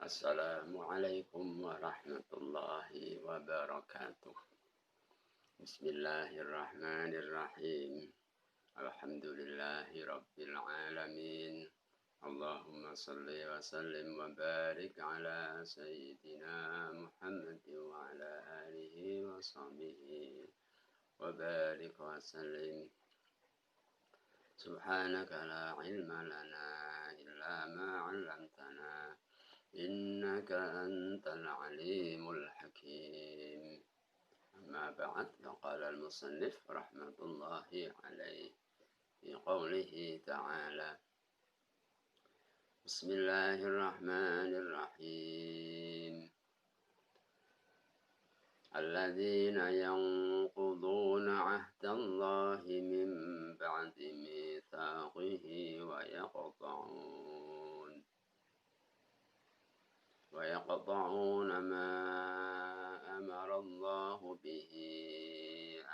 Assalamualaikum warahmatullahi wabarakatuh. Bismillahirrahmanirrahim. Alhamdulillahi rabbil alamin. Allahumma salli wa sallim wa barik ala sayyidina Muhammad wa ala alihi wa sahbihi wa barik wa sallim. Subhanaka la ilma lana illa ma 'allamtana. إنك أنت العليم الحكيم. أما بعد فقال المصنف رحمة الله عليه في قوله تعالى: بسم الله الرحمن الرحيم. الذين ينقضون عهد الله من بعد ميثاقه ويقطعون ما أمر الله به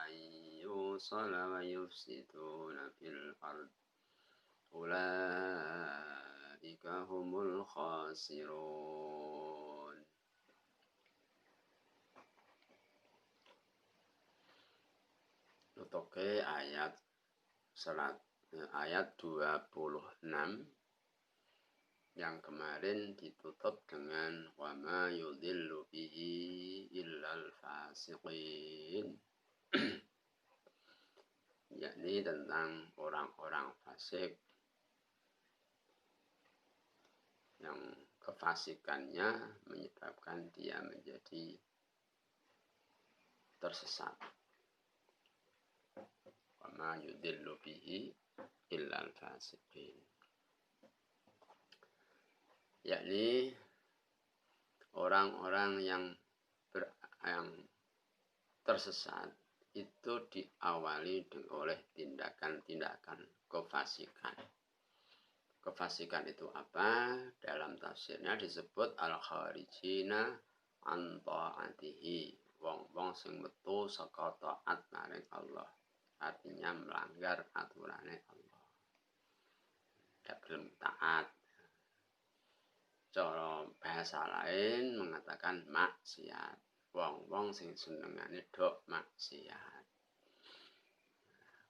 أن يوصل ويفسدون في الأرض أولئك هم الخاسرون. Nutuke ayat 26 yang kemarin ditutup dengan wa ma yudhillu bihi illal fasiqin, yakni tentang orang-orang fasik yang kefasikannya menyebabkan dia menjadi tersesat. Wa ma yudhillu bihi illal fasiqin, yakni orang-orang yang tersesat itu diawali oleh tindakan-tindakan kefasikan. Kefasikan itu apa? Dalam tafsirnya disebut al-kharijina an ta'atihi, wong-wong sing metu saka taat maring Allah. Artinya melanggar aturannya Allah. Tidak belum taat. Cara bahasa lain mengatakan maksiat. Wong-wong sing senengane dok maksiat.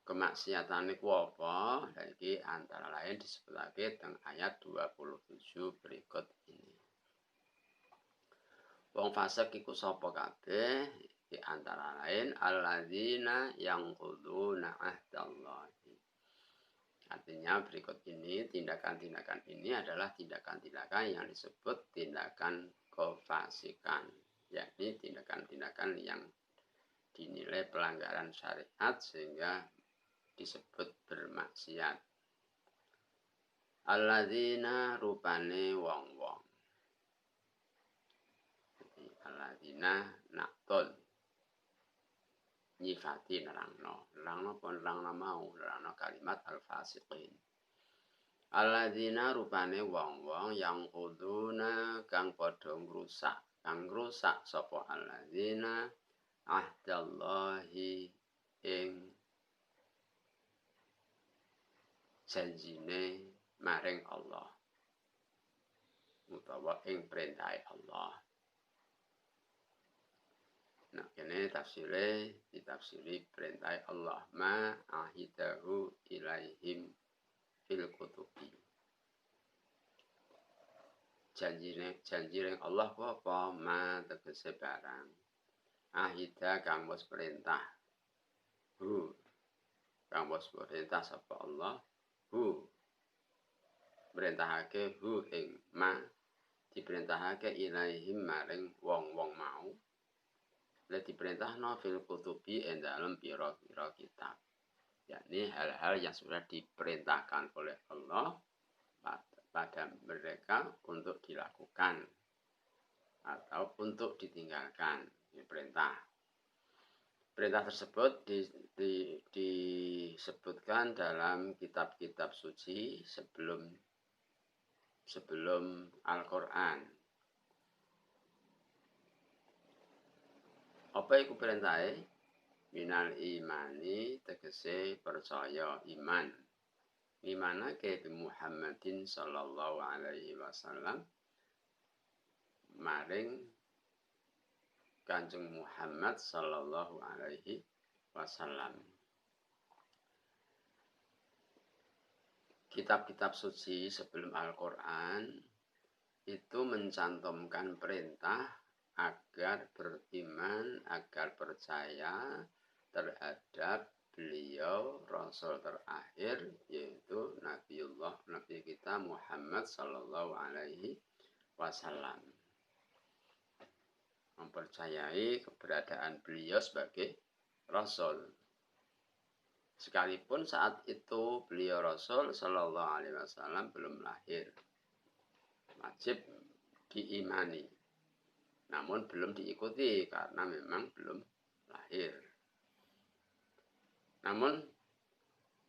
Kemaksiatan iku apa? Iki antara lain disebutake teng ayat 27 berikut ini. Wong fasik iku sapa kabeh? Di antara lain alladzina yanquduna ahdallahi. Artinya berikut ini, tindakan-tindakan ini adalah tindakan-tindakan yang disebut tindakan kefasikan, yakni tindakan-tindakan yang dinilai pelanggaran syariat sehingga disebut bermaksiat. Alladzina rupane wong-wong. Alladzina naqtul nyifati nerangno pun nerangno mau nerangno kalimat al-fasiqin. Alladzina rupane wong-wong yang kuduna kang padha ngrusak sapa alladzina ahdallahi ing janjine maring Allah utawa ing perintah Allah. Nah, kene ditafsiri perintah Allah ma ahidahu ilaihim fil kutubi. Janji Allah apa? Ma tegese barang. Ahida kang wis perintah. Kang wis perintah sapa Allah. Perintahake ing ma diperintahake ilaihim maring wong-wong mau. Lah diperintahno fil kutubi ing dalem pira-pira kitab. Yakni hal-hal yang sudah diperintahkan oleh Allah pada mereka untuk dilakukan atau untuk ditinggalkan. Ini perintah. Perintah tersebut disebutkan dalam kitab-kitab suci sebelum Al-Qur'an. Apa iku perintahe? Minal imani tegese percaya iman. Imana ke Muhammadin sallallahu alaihi wasallam maring Kanjeng Muhammad sallallahu alaihi wasallam. Kitab-kitab suci sebelum Al-Quran itu mencantumkan perintah agar beriman, agar percaya terhadap beliau Rasul terakhir, yaitu Nabi kita Muhammad sallallahu alaihi wasallam. Mempercayai keberadaan beliau sebagai Rasul. Sekalipun saat itu beliau Rasul sallallahu alaihi wasallam belum lahir. Wajib diimani. Namun belum diikuti karena memang belum lahir. Namun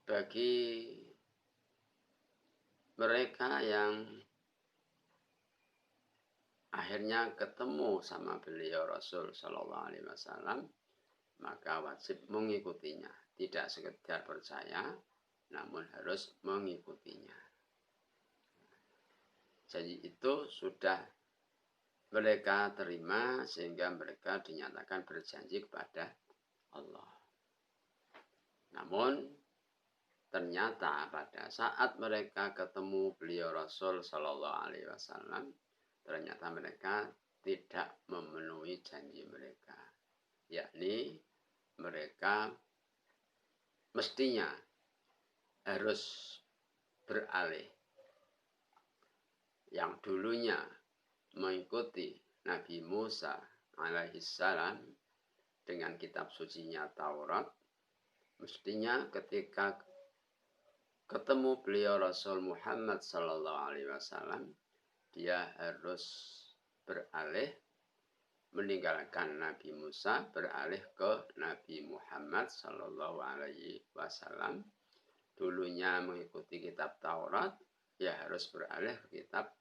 bagi mereka yang akhirnya ketemu sama beliau Rasul sallallahu alaihi wasallam, maka wajib mengikutinya. Tidak sekedar percaya, namun harus mengikutinya. Janji itu sudah mereka terima sehingga mereka dinyatakan berjanji kepada Allah. Namun ternyata pada saat mereka ketemu beliau Rasul sallallahu alaihi wasallam, ternyata mereka tidak memenuhi janji mereka. Yakni mereka mestinya harus beralih. Yang dulunya mengikuti Nabi Musa alaihissalam dengan kitab sucinya Taurat, mestinya ketika ketemu beliau Rasul Muhammad sallallahu alaihi wasallam, dia harus beralih meninggalkan Nabi Musa, beralih ke Nabi Muhammad sallallahu alaihi wasallam. Dulunya mengikuti kitab Taurat, ya harus beralih ke kitab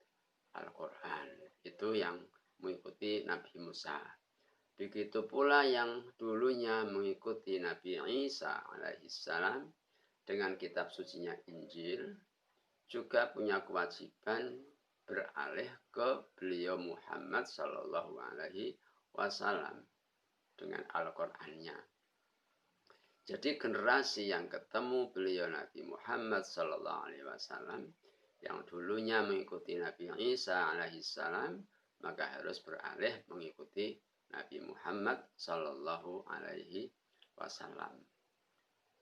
Al-Quran. Itu yang mengikuti Nabi Musa. Begitu pula yang dulunya mengikuti Nabi Isa alaihissalam dengan kitab sucinya Injil, juga punya kewajiban beralih ke beliau Muhammad sallallahu alaihi wasallam dengan Al-Qur'annya. Jadi generasi yang ketemu beliau Nabi Muhammad sallallahu alaihi wasallam yang dulunya mengikuti Nabi Isa alaihissalam, maka harus beralih mengikuti Nabi Muhammad sallallahu alaihi wasallam.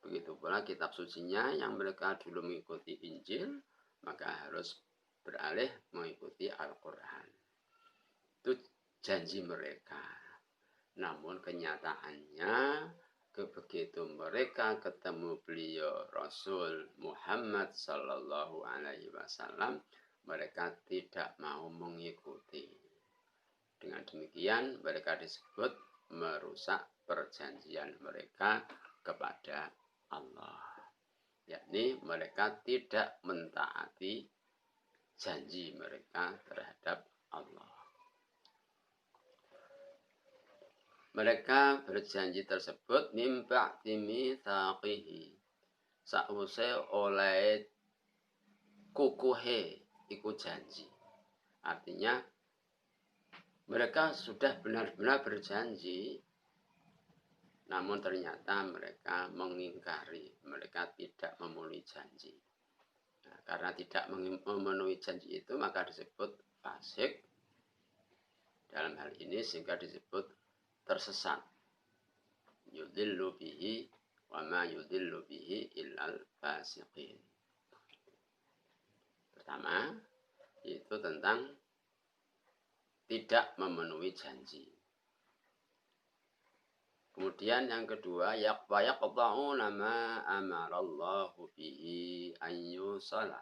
Begitu pula kitab sucinya yang mereka dulu mengikuti Injil, maka harus beralih mengikuti Al-Quran. Itu janji mereka. Namun kenyataannya, begitu mereka ketemu beliau Rasul Muhammad sallallahu alaihi wasallam, mereka tidak mau mengikuti. Dengan demikian mereka disebut merusak perjanjian mereka kepada Allah. Yakni mereka tidak mentaati janji mereka terhadap Allah. Mereka berjanji tersebut mimba timithaqihi, sause oleh kukuhe iku janji. Artinya mereka sudah benar-benar berjanji, namun ternyata mereka mengingkari, mereka tidak memenuhi janji. Nah, karena tidak memenuhi janji itu maka disebut fasik dalam hal ini, sehingga disebut tersesat. Yudillu bihi wa ma yudillu bihi illal fasiqin. Pertama, itu tentang tidak memenuhi janji. Kemudian yang kedua, yaqta'una ma amarallahu bihi an yusala.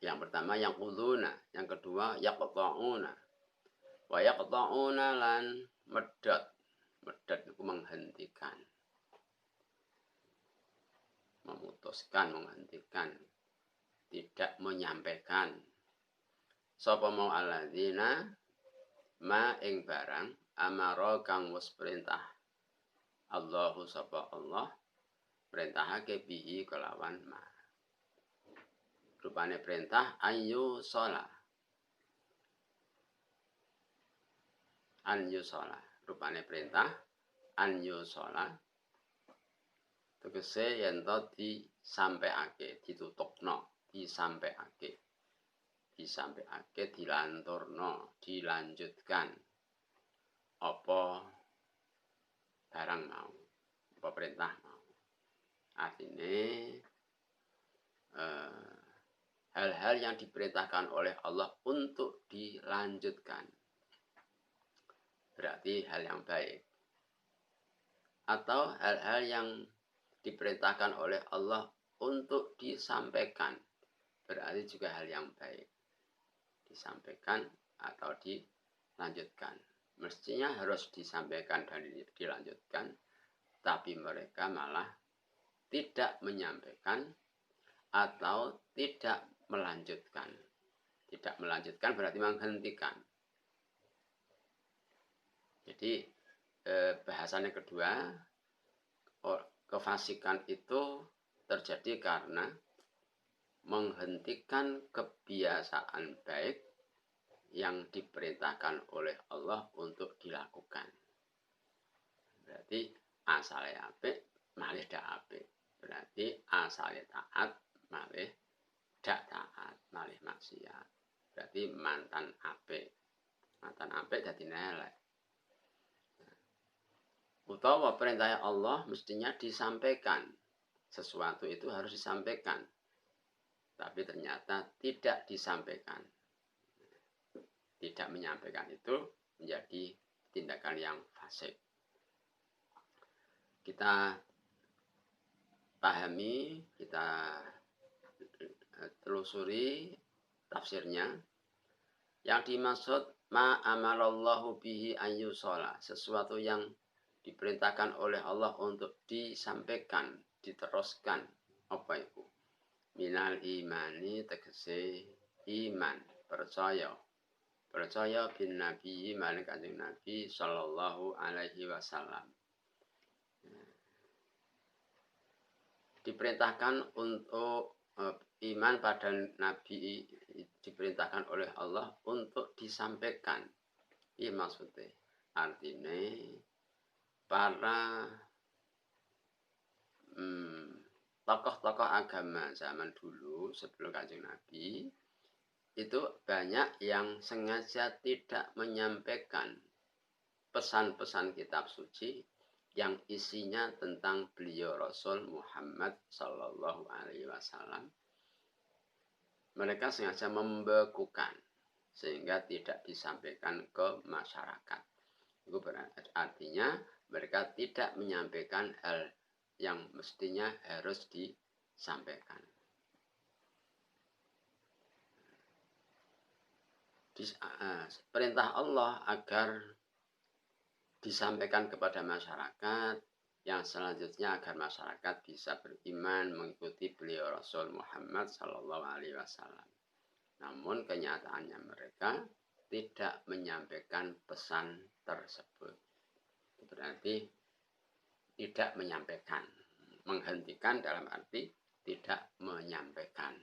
Yang pertama yang uduna, yang kedua yaqta'una. Wa yaqta'una lan medot. Medot itu menghentikan. Memutuskan, menghentikan. Tidak menyampaikan. Sapa mau alladzina ma ing barang amara kang wis perintah Allahu sapa Allah perintahake bihi kelawan ma. Rupane perintah ayu sholat. an yusola rupane perintah an yusola tegese yen to disampaiake ditutupno disampaiake dilanturno dilanjutkan apa barang mau apa perintah mau artine hal-hal yang diperintahkan oleh Allah untuk dilanjutkan berarti hal yang baik atau hal-hal yang diperintahkan oleh Allah untuk disampaikan berarti juga hal yang baik disampaikan atau dilanjutkan mestinya harus disampaikan dan dilanjutkan tapi mereka malah tidak menyampaikan atau tidak melanjutkan. Tidak melanjutkan berarti menghentikan. Jadi bahasannya kedua, kefasikan itu terjadi karena menghentikan kebiasaan baik yang diperintahkan oleh Allah untuk dilakukan. Berarti asalnya apik, malih dak apik. Berarti asalnya taat, malih dak taat, malih maksiat. Berarti mantan apik. Mantan apik dadi elek. Utawa perintah Allah mestinya disampaikan. Sesuatu itu harus disampaikan. Tapi ternyata tidak disampaikan. Tidak menyampaikan itu menjadi tindakan yang fasik. Kita pahami, kita telusuri tafsirnya. Yang dimaksud ma amarallahu bihi ayyushola, sesuatu yang diperintahkan oleh Allah untuk disampaikan, diteruskan. Apa itu? Minal imani tegese iman, percaya. Percaya bin Nabi, maring Kanjeng Nabi sallallahu alaihi wasallam. Diperintahkan untuk iman pada Nabi diperintahkan oleh Allah untuk disampaikan. Ini maksudnya. Artinya para tokoh-tokoh agama zaman dulu sebelum Kanjeng Nabi itu banyak yang sengaja tidak menyampaikan pesan-pesan kitab suci yang isinya tentang beliau Rasul Muhammad Sallallahu Alaihi Wasallam. Mereka sengaja membekukan sehingga tidak disampaikan ke masyarakat. Itu artinya mereka tidak menyampaikan hal yang mestinya harus disampaikan. Perintah Allah agar disampaikan kepada masyarakat, yang selanjutnya agar masyarakat bisa beriman mengikuti beliau Rasul Muhammad Sallallahu Alaihi Wasallam. Namun kenyataannya mereka tidak menyampaikan pesan tersebut. Berarti tidak menyampaikan, menghentikan dalam arti tidak menyampaikan.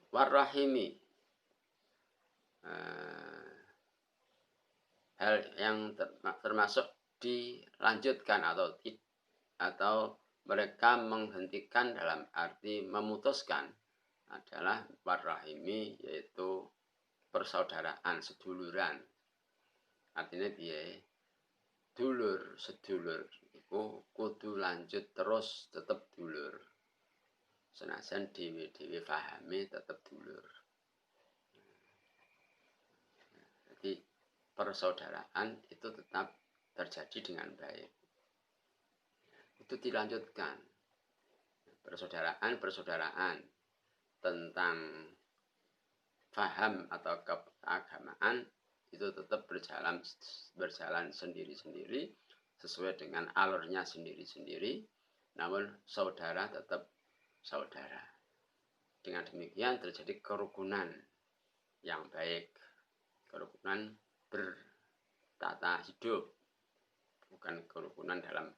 Warrahimi, hal yang termasuk dilanjutkan atau mereka menghentikan dalam arti memutuskan adalah warrahimi, yaitu persaudaraan, seduluran. Artinya biye dulur, sedulur itu kudu lanjut terus tetap dulur. Senajan dewi-dewi pahami tetap dulur. Jadi persaudaraan itu tetap terjadi dengan baik. Itu dilanjutkan. Persaudaraan tentang faham atau keagamaan itu tetap berjalan sendiri-sendiri sesuai dengan alurnya sendiri-sendiri. Namun saudara tetap saudara. Dengan demikian terjadi kerukunan yang baik, kerukunan bertata hidup, bukan kerukunan dalam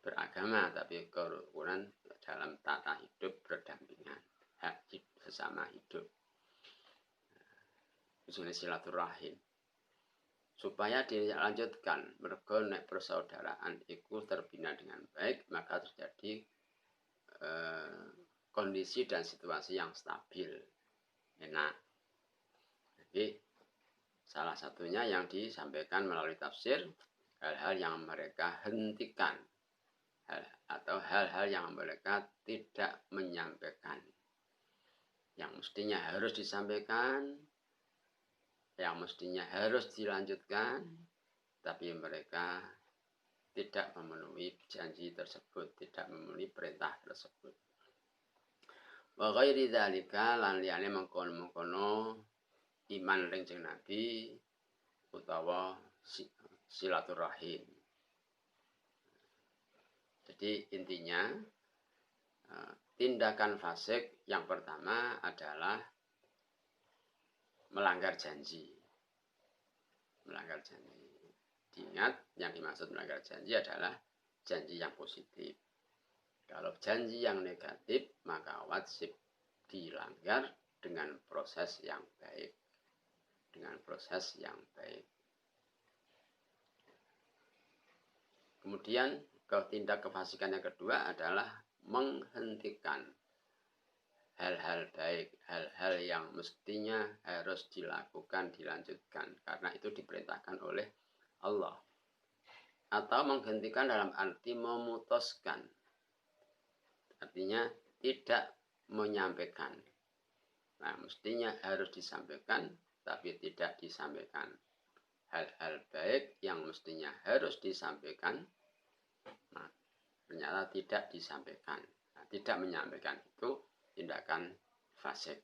beragama, tapi kerukunan dalam tata hidup berdampingan, hak sesama hidup. Jenis silaturahim. Supaya dilanjutkan, mergo nek persaudaraan itu terbina dengan baik, maka terjadi kondisi dan situasi yang stabil, enak. Jadi salah satunya yang disampaikan melalui tafsir, hal-hal yang mereka hentikan, atau hal-hal yang mereka tidak menyampaikan, yang mestinya harus disampaikan, yang mestinya harus dilanjutkan, tapi mereka tidak memenuhi janji tersebut, tidak memenuhi perintah tersebut. Wa ghairi dzalika lan liyane mengkono-mengkono iman ring Nabi utawa silaturahim. Jadi intinya tindakan fasik yang pertama adalah melanggar janji. Melanggar janji. Diingat, yang dimaksud melanggar janji adalah janji yang positif. Kalau janji yang negatif, maka wajib dilanggar dengan proses yang baik. Dengan proses yang baik. Kemudian, tindak kefasikan yang kedua adalah menghentikan hal-hal baik, hal-hal yang mestinya harus dilakukan, dilanjutkan. Karena itu diperintahkan oleh Allah. Atau menghentikan dalam arti memutuskan. Artinya tidak menyampaikan. Nah, mestinya harus disampaikan, tapi tidak disampaikan. Hal-hal baik yang mestinya harus disampaikan, nah, ternyata tidak disampaikan. Nah, tidak menyampaikan itu tindakan fasik.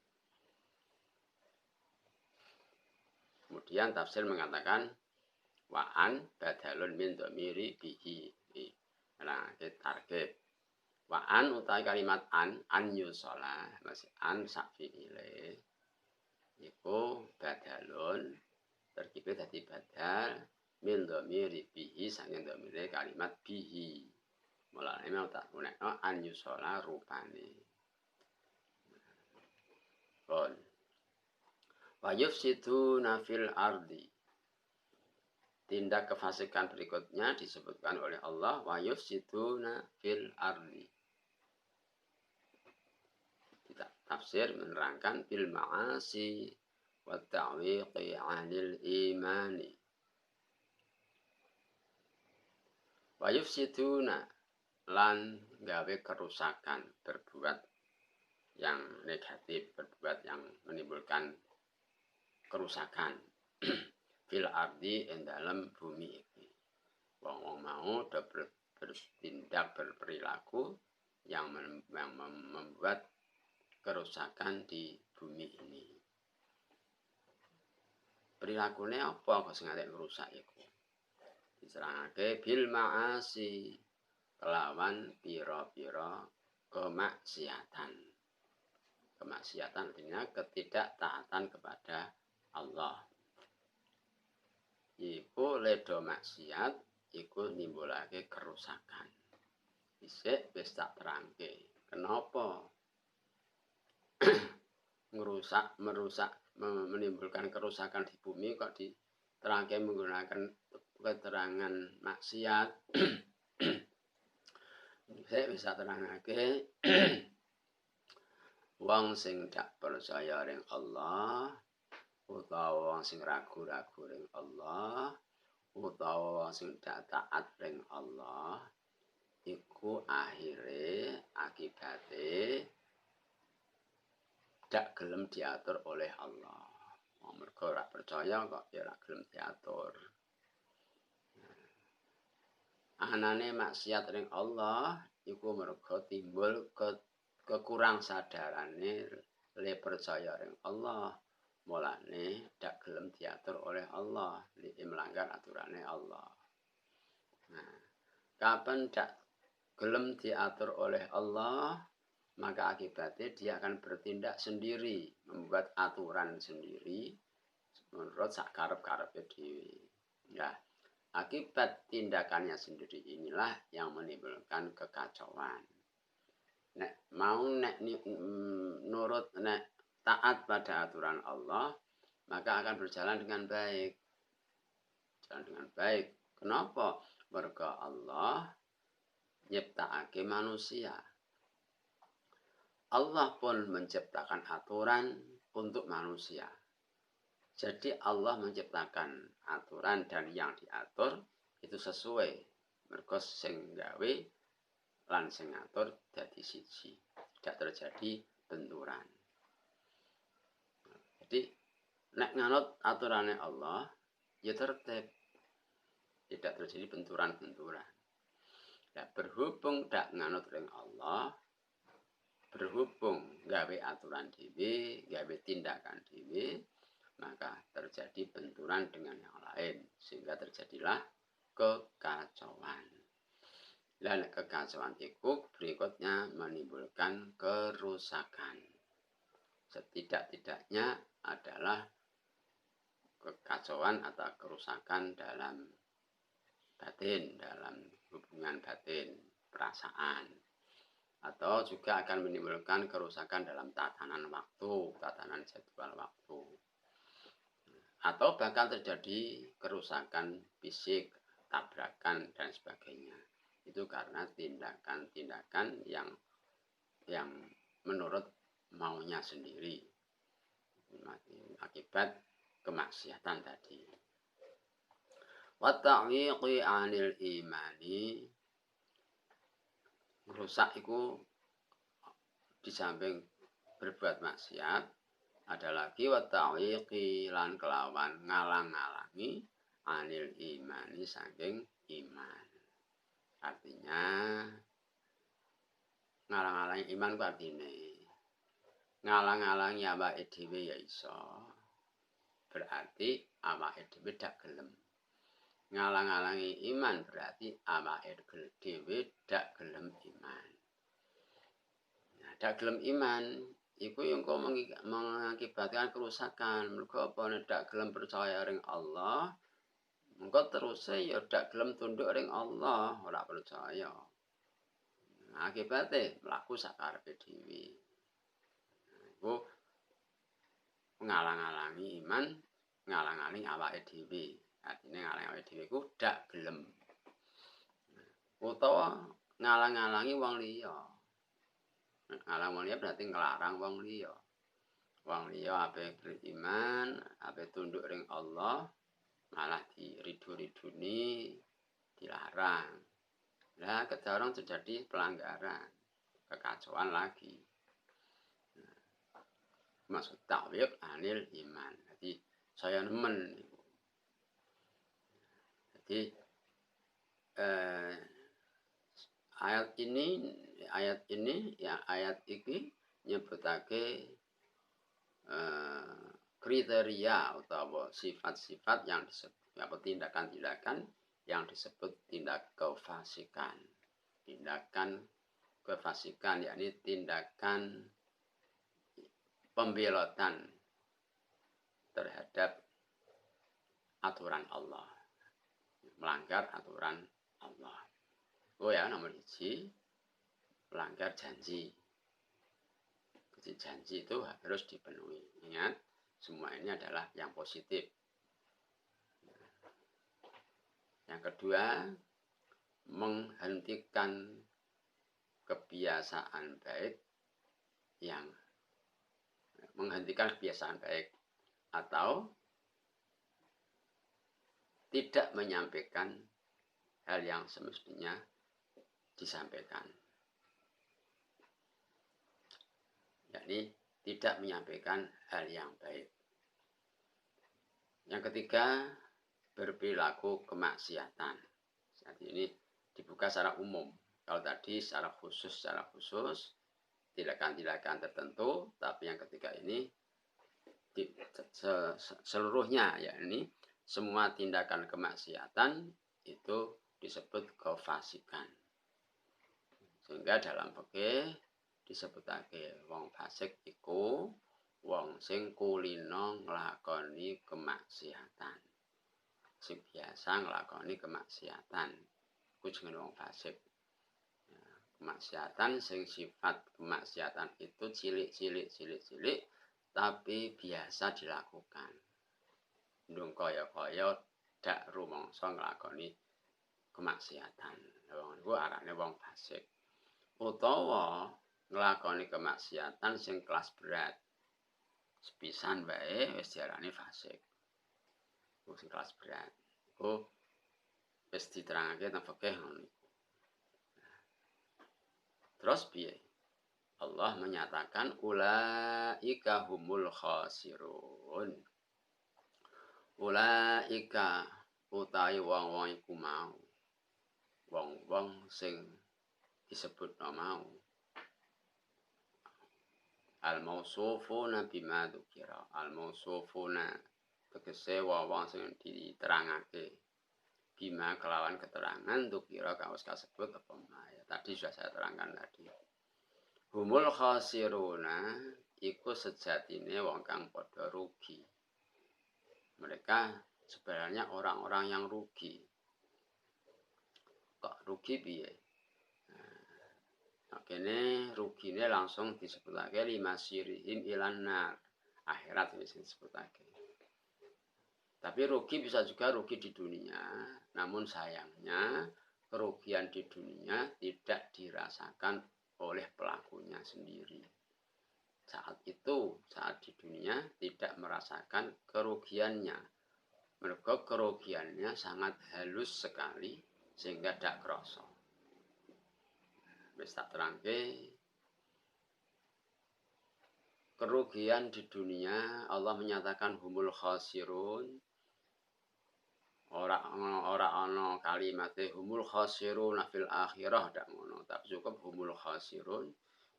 Kemudian tafsir mengatakan wa'an badalun min dhamiri bihi. Nah, target. Wa'an utawi kalimat an yusola, masih an sakfi'ile, iku badalun terkibit dadi badal min dhamiri bihi saking dhamire kalimat bihi. Mulane mau tak gunekno an yusola rupane. Bon. Wa yufsiduna fil ardi. Tindak kefasikan berikutnya disebutkan oleh Allah wa yufsiduna fil ardi. Tafsir menerangkan bil ma'asi wa ta'wiqi 'anil imani. Wa yufsiduna lan gawe kerusakan, berbuat yang negatif, berbuat yang menimbulkan kerusakan fil ardi ing dalam bumi ini. Wong mau bertindak berperilaku yang membuat kerusakan di bumi ini. Perilakunya apa kok sing nganti rusak iku? Diserangake bil ma'asi kelawan pira-pira kemaksiatan. Kemaksiatan artinya ketidaktaatan kepada Allah. Iku ledo maksiat, iku nimbulake kerusakan. Isik wis tak terangke. Kenapa? merusak, menimbulkan kerusakan di bumi kok diterangke menggunakan keterangan maksiat. Saya bisa terangake wong sing dak percaya ring Allah, utawa wong sing ragu-ragu ring Allah, utawa wong sing dak taat ring Allah, iku akhire akibate dak gelem diatur oleh Allah. Mergo ora percaya kok ya ora gelem diatur. Anane maksiat ring Allah iku mergo timbul kekurang sadarane le percaya ring Allah. Mulane dak gelem diatur oleh Allah, melanggar aturane Allah. Nah, kapan dak gelem diatur oleh Allah, maka akibatnya dia akan bertindak sendiri, membuat aturan sendiri menurut sakarep-karepnya dhewe. Ya, akibat tindakannya sendiri inilah yang menimbulkan kekacauan. Nek nurut nek taat pada aturan Allah, maka akan berjalan dengan baik. Jalan dengan baik. Kenapa? Mergo Allah nyiptakake manusia. Allah pun menciptakan aturan untuk manusia. Jadi Allah menciptakan aturan dan yang diatur itu sesuai. Mergo sing gawe lan sing ngatur dadi siji. Tidak terjadi benturan. Jadi nek nganut aturannya Allah, ya tertib. Tidak terjadi benturan-benturan. Nah, berhubung dak nganut ring Allah, berhubung gawe aturan dhewe, gawe tindakan dhewe, maka terjadi benturan dengan yang lain sehingga terjadilah kekacauan. Dan kekacauan itu berikutnya menimbulkan kerusakan. Setidak-tidaknya adalah kekacauan atau kerusakan dalam batin, dalam hubungan batin, perasaan. Atau juga akan menimbulkan kerusakan dalam tatanan waktu, tatanan jadwal waktu. Atau bahkan terjadi kerusakan fisik, tabrakan, dan sebagainya. Itu karena tindakan-tindakan yang menurut maunya sendiri. Akibat kemaksiatan tadi. Wa ta'wiqi 'anil imani, rusak itu di samping berbuat maksiat ada lagi wa ta'wiqi lan kelawan ngalang-alangi 'anil imani saking iman. Artinya ngalang-alangi iman ku artine ngalang-alangi awake dhewe ya iso. Berarti awake dhewe dak gelem. Ngalang-alangi iman berarti awake dhewe dak gelem iman. Nah, dak gelem iman iku yang kok mengakibatkan kerusakan. Mergo apa nek dak gelem percaya ring Allah, mengko teruse ya dak gelem tunduk ring Allah, ora percaya. Nah, akibate mlaku sakarepe dhewe. Iku ngalang-alangi iman, ngalang-alangi awake dhewe. Artinya ngalang awake dhewe ku dak gelem. Utawa ngalang-alangi wong liya. Ngalang wong liya berarti nglarang wong liya. Wong liya ape beriman, ape tunduk ring Allah, malah diridu-riduni, dilarang. Lah kedorong terjadi pelanggaran, kekacauan lagi. Maksud ta'wiq 'anil iman. Jadi saya nemen. Jadi ayat ini nyebutake kriteria utawa sifat-sifat yang disebut apa tindakan-tindakan yang disebut tindak kefasikan. Tindakan kefasikan yakni tindakan pembelotan terhadap aturan Allah, melanggar aturan Allah. Oh ya, nomor 1, melanggar janji. Jadi janji itu harus dipenuhi. Ingat, semua ini adalah yang positif. Yang kedua, menghentikan kebiasaan baik atau tidak menyampaikan hal yang semestinya disampaikan. Yakni tidak menyampaikan hal yang baik. Yang ketiga, berperilaku kemaksiatan. Saat ini dibuka secara umum. Kalau tadi secara khusus tindakan-tindakan tertentu, tapi yang ketiga ini seluruhnya, yakni semua tindakan kemaksiatan itu disebut kefasikan. Sehingga dalam fikih disebutake wong fasik iku wong sing kulino nglakoni kemaksiatan. Sing biasa nglakoni kemaksiatan iku jenenge wong fasik. Kemaksiatan sing sifat kemaksiatan itu cilik tapi biasa dilakukan. ndung kaya-kaya dak rumangsa nglakoni kemaksiatan. Wong iku arane wong fasik. Utawa nglakoni kemaksiatan sing kelas berat. Sepisan wae wis diarani fasik. Sing kelas berat. Iku wis diterangake nang fikih ngono. Terus piye? Allah menyatakan ulaika humul khasirun. Ulaika utawi wong-wong iku mau. Wong-wong sing disebutna mau. Al-mausufuna bima dzukira. Al-mausufuna tegese wong-wong sing diterangake. Bima kelawan keterangan dzukira kaos kasebut apa ya. Tadi sudah saya terangkan tadi. Humul khasiruna iku sejatine wong kang padha rugi. Mereka sebenarnya orang-orang yang rugi. Kok rugi piye? Nah, kene rugine langsung disebutake lima sirihim ilan nar. Akhirat wis disebutake. Tapi rugi bisa juga rugi di dunia. Namun sayangnya kerugian di dunia tidak dirasakan oleh pelakunya sendiri. Saat itu, saat di dunia tidak merasakan kerugiannya. Mergo kerugiannya sangat halus sekali sehingga tidak kerasa. Wis tak terangke. Kerugian di dunia Allah menyatakan humul khasirun. Ora ana kalimate humul khasirun fil akhirah ndak ngono, tapi cukup humul khasirun.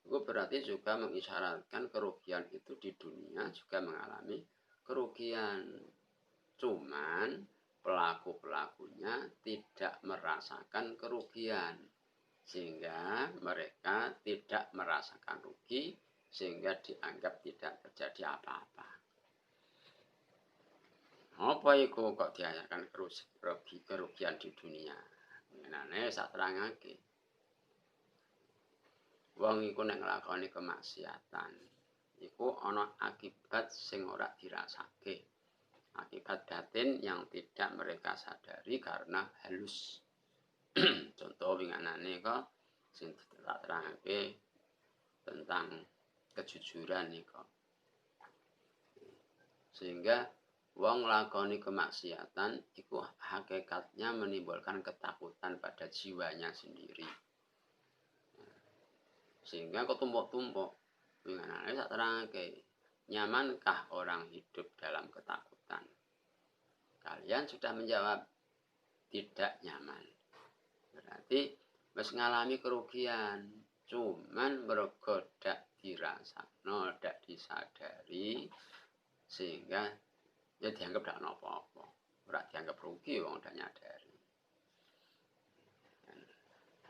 Itu berarti juga mengisyaratkan kerugian itu di dunia juga mengalami kerugian. Cuman pelaku-pelakunya tidak merasakan kerugian. Sehingga mereka tidak merasakan rugi, sehingga dianggap tidak terjadi apa-apa. Apa iku kok dianyakan kerugian di dunia? Menane sak terangake. Wong iku nek nglakoni kemaksiatan, iku ana akibat sing ora dirasake. Akibat batin yang tidak mereka sadari karena halus. Contoh winganane kok sing tak terangake tentang kejujuran niku. Sehingga wong lakoni kemaksiatan itu hakikatnya menimbulkan ketakutan pada jiwanya sendiri. Sehingga ketumpuk-tumpuk. Winganane sak terangake, nyamankah orang hidup dalam ketakutan? Kalian sudah menjawab tidak nyaman. Berarti wis ngalami kerugian. Cuman mergo dak dirasakno, dak disadari sehingga ya dianggap dak apa-apa. Ora dianggap rugi wong dak nyadari.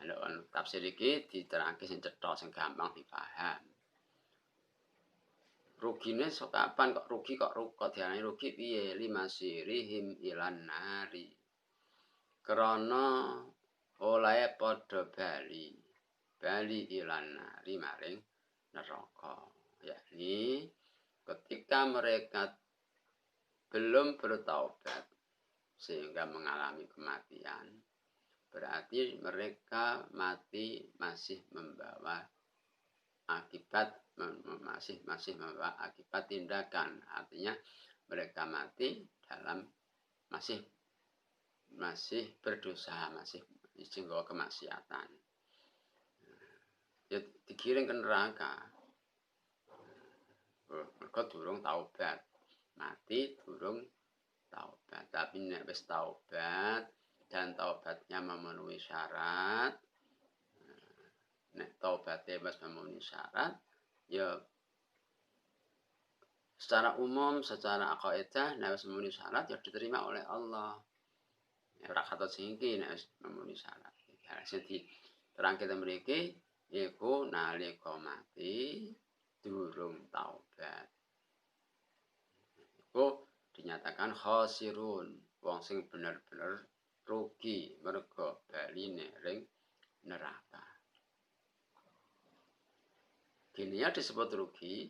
Nek tafsir iki diterangke sing cetha sing gampang dipaham. Rugine sok kapan kok rugi kok diarani rugi piye? Lima sirihim ilan nari. Krana oleh padha bali ilan nari maring neraka. Yakni ketika mereka belum bertaubat sehingga mengalami kematian, berarti mereka mati masih membawa akibat masih membawa akibat tindakan. Artinya mereka mati dalam masih berdosa, masih nggawa kemaksiatan. Ya digiring ke neraka. Mereka durung taubat. Mati durung taubat. Tapi nek wis taubat dan taubatnya memenuhi syarat, nek taubatnya wis memenuhi syarat, ya secara umum, secara kaidah nek wis memenuhi syarat ya diterima oleh Allah. Ya ora katut sing iki nek wis memenuhi syarat. Sing diterangke ten mriki iku nalika mati durung taubat. Iku dinyatakan khasirun, wong sing bener-bener rugi mergo baline ring neraka. Dunia disebut rugi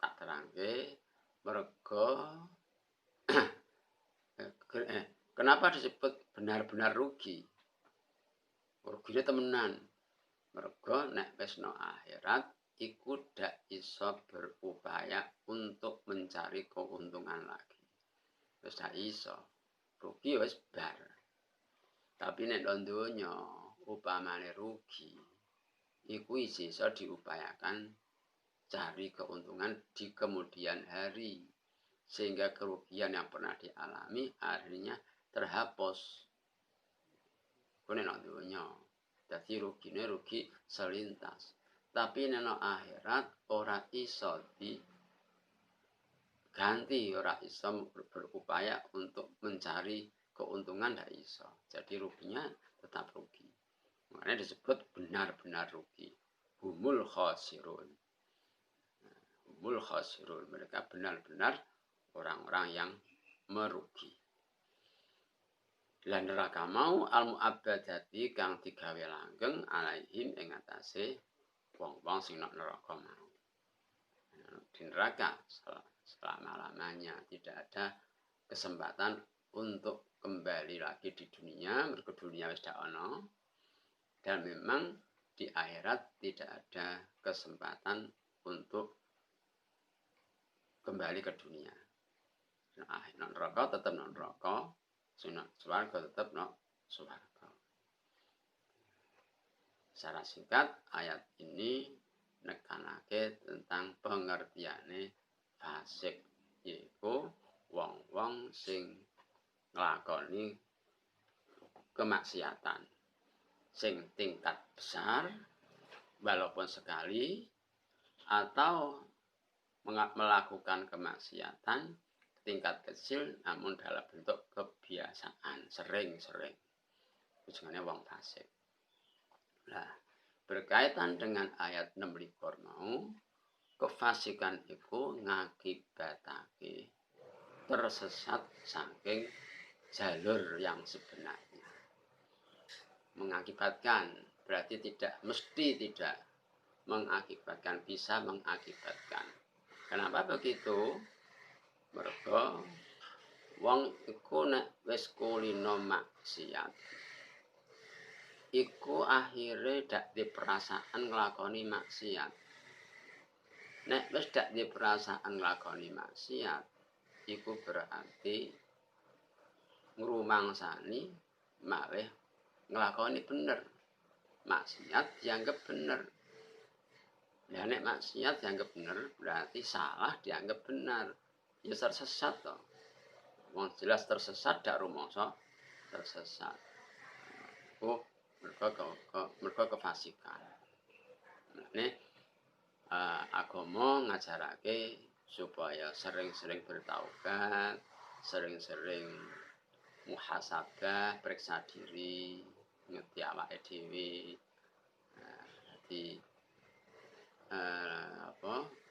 tak terangke mergo kenapa disebut benar-benar rugi? Rugine temenan. Mergo nek wis no akhirat iku dak iso berupaya untuk mencari keuntungan lagi. Wis dak iso. Rugi wis bar. Tapi nek donya upamane rugi, iku iso diupayakan cari keuntungan di kemudian hari. Sehingga kerugian yang pernah dialami akhirnya terhapus. Kone nek donya. Dadi rugine rugi selintas. Tapi nek akhirat ora iso diganti, ora iso berupaya untuk mencari keuntungan ndak iso. Jadi ruginya tetap rugi. Makanya disebut benar-benar rugi. Humul khasirun. Humul khasirun. Mereka benar-benar orang-orang yang merugi. Lan neraka mau al-mu'abbadati kang digawe langgeng alaihim ing atase wong-wong sing nek neraka mau. Di neraka selama-lamanya tidak ada kesempatan untuk kembali lagi di dunia, mergo dunia wis dak ana. Dan memang di akhirat tidak ada kesempatan untuk kembali ke dunia. Nah, neraka tetap neraka, swarga tetap swarga. Secara singkat, ayat ini nekanake tentang pengertiane fasik, yaiku wong-wong sing nglakoni kemaksiatan sing tingkat besar walaupun sekali atau melakukan kemaksiatan tingkat kecil namun dalam bentuk kebiasaan sering-sering. Ujungnya wong fasik. Nah, berkaitan dengan ayat 6 mau, kefasikan itu ngakibatake tersesat saking jalur yang sebenarnya. Mengakibatkan berarti tidak mesti tidak mengakibatkan, bisa mengakibatkan. Kenapa begitu? Mergo wong iku nek wis kulino maksiat iku akhire dak di perasaan nglakoni maksiat. Nek wis dak di perasaan nglakoni maksiat iku berarti ngrumangsani malih nglakoni bener. Maksiat dianggap bener. Lah nek maksiat dianggap bener berarti salah dianggap benar. Ya tersesat toh. Wong jelas tersesat dak rumangsa tersesat. Mergo kefasikan. Nek agama ngajarake supaya sering-sering bertaubat, sering-sering muhasabah, periksa diri, ngerti awake dhewe. Jadi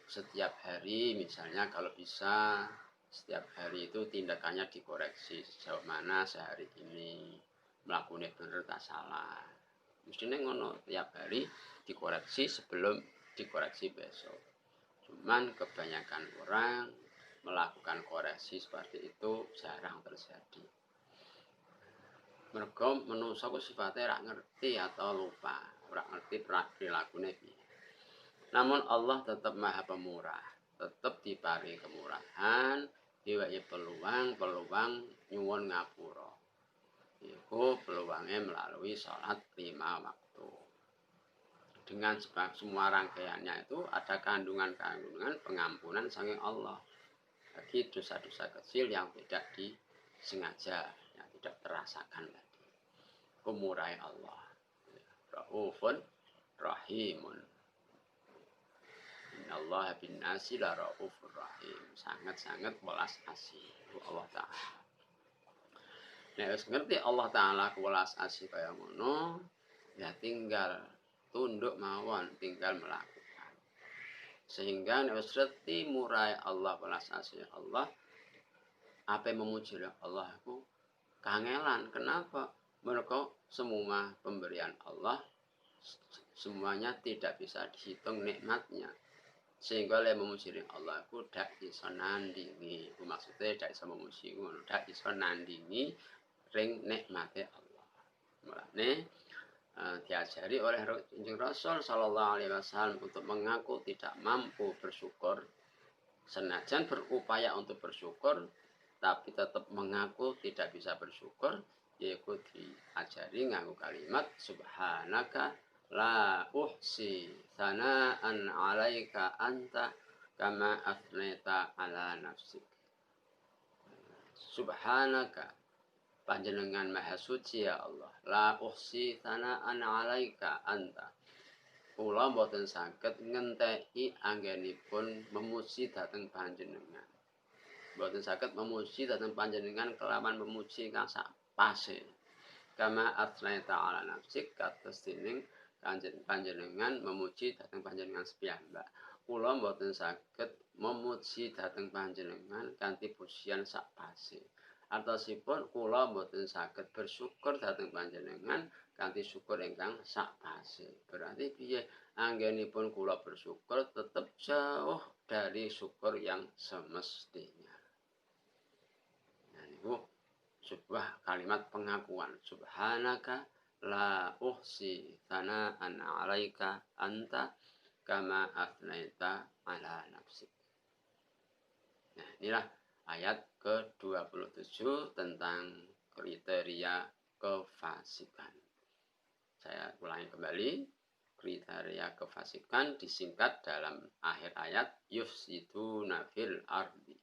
setiap hari misalnya kalau bisa setiap hari itu tindakannya dikoreksi sejauh mana sehari ini melakukan bener tak salah. Mestinya ngono tiap hari dikoreksi sebelum dikoreksi besok. Cuman kebanyakan orang melakukan koreksi seperti itu jarang terjadi. Mergo menungso ku sifate ra ngerti atau lupa, ora ngerti prilakune piye. Namun Allah tetap Maha Pemurah, tetap diparingi kemurahan, diwehi peluang nyuwun ngapura. Iku peluangnya melalui sholat 5 waktu. Dengan semua rangkaiannya itu ada kandungan-kandungan pengampunan saking Allah. Bagi dosa-dosa kecil yang tidak disengaja, yang tidak terasakan lagi. Kemurahan Allah. Raufun Rahimun. Innallaha bin nasi la raufur rahim. Sangat-sangat welas asih Allah Ta'ala. Nek wis ngerti Allah Ta'ala welas asih kaya ngono, ya tinggal tunduk mawon, tinggal melakukan. Sehingga nek wis ngerti murai Allah welas asih Allah, apa memuji Allah itu kangelan. Kenapa? Mereka semua pemberian Allah semuanya tidak bisa dihitung nikmatnya. Sehingga le memuji ring Allah ku dak iso nandingi. Ku maksude dak iso memuji ngono, dak iso nandingi ring nikmate Allah. Mulane diajari oleh Kanjeng Rasul sallallahu alaihi wasallam untuk mengaku tidak mampu bersyukur. Senajan berupaya untuk bersyukur, tapi tetap mengaku tidak bisa bersyukur, yaitu diajari nganggo kalimat subhanaka la uhsi sana'an 'alaika anta kama afnaita 'ala nafsik. Subhanaka panjenengan maha suci ya Allah. La uhsi sana'an 'alaika anta. Kula mboten saged ngenteki anggenipun memuji dhateng panjenengan. Mboten saged memuji dhateng panjenengan kelawan memuji kang sak pase. Kama afnaita 'ala nafsik kados dening panjenengan memuji dhateng panjenengan sepiyambak. Kula mboten saged memuji dhateng panjenengan kanthi pujian sak pase. Artosipun kula mboten saged bersyukur dhateng panjenengan kanthi syukur ingkang sak pase. Berarti piye anggenipun kula bersyukur tetap jauh dari syukur yang semestinya. Nah, niku sebuah kalimat pengakuan. Subhanaka la uhsi tsana'an 'alaika anta kama afnaita 'ala nafsik. Nah, inilah ayat ke-27 tentang kriteria kefasikan. Saya ulangi kembali. Kriteria kefasikan disingkat dalam akhir ayat yufsiduna fil ardi,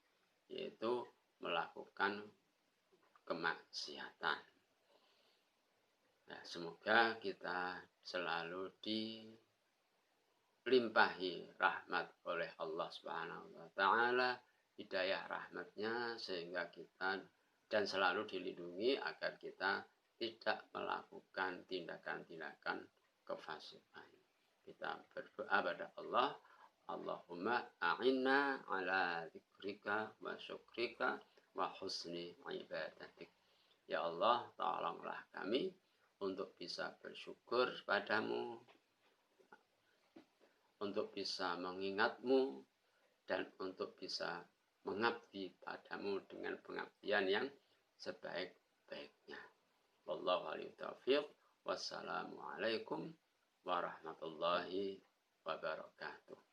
yaitu melakukan kemaksiatan. Nah, semoga kita selalu dilimpahi rahmat oleh Allah Subhanahu wa taala, hidayah rahmatnya sehingga kita dan selalu dilindungi agar kita tidak melakukan tindakan-tindakan kefasikan. Kita berdoa pada Allah, Allahumma a'inna ala dzikrika wa syukrika wa husni ibadatik. Ya Allah, tolonglah kami untuk bisa bersyukur padamu, untuk bisa mengingatmu, dan untuk bisa mengabdi padamu dengan pengabdian yang sebaik-baiknya. Wallahu a'lam taufiq. Wassalamualaikum warahmatullahi wabarakatuh.